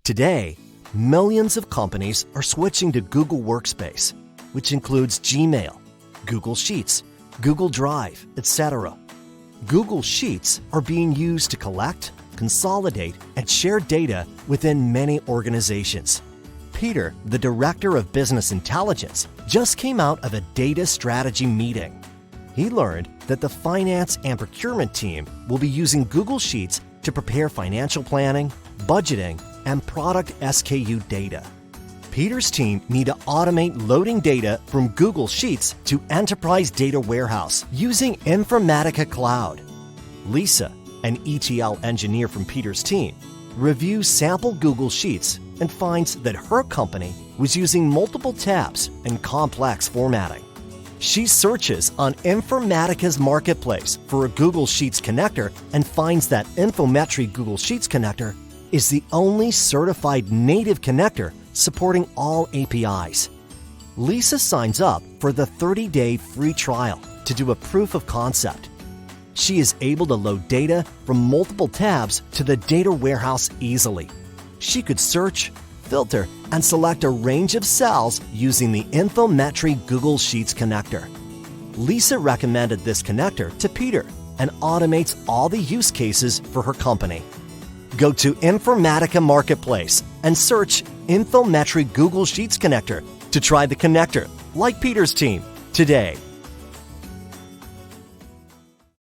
Today, millions of companies are switching to Google Workspace, which includes Gmail, Google Sheets, Google Drive, etc. Google Sheets are being used to collect, consolidate, and share data within many organizations. Peter, the Director of Business Intelligence, just came out of a data strategy meeting. He learned that the finance and procurement team will be using Google Sheets to prepare financial planning, budgeting, and product SKU data. Peter's team need to automate loading data from Google Sheets to Enterprise Data Warehouse using Informatica Cloud. Lisa, an ETL engineer from Peter's team, reviews sample Google Sheets and finds that her company was using multiple tabs and complex formatting. She searches on Informatica's marketplace for a Google Sheets connector and finds that Infometry Google Sheets connector is the only certified native connector supporting all APIs. Lisa signs up for the 30-day free trial to do a proof of concept. She is able to load data from multiple tabs to the data warehouse easily. She could search, filter, and select a range of cells using the Infometry Google Sheets connector. Lisa recommended this connector to Peter and automates all the use cases for her company. Go to Informatica Marketplace and search Infometry Google Sheets connector to try the connector, like Peter's team, today.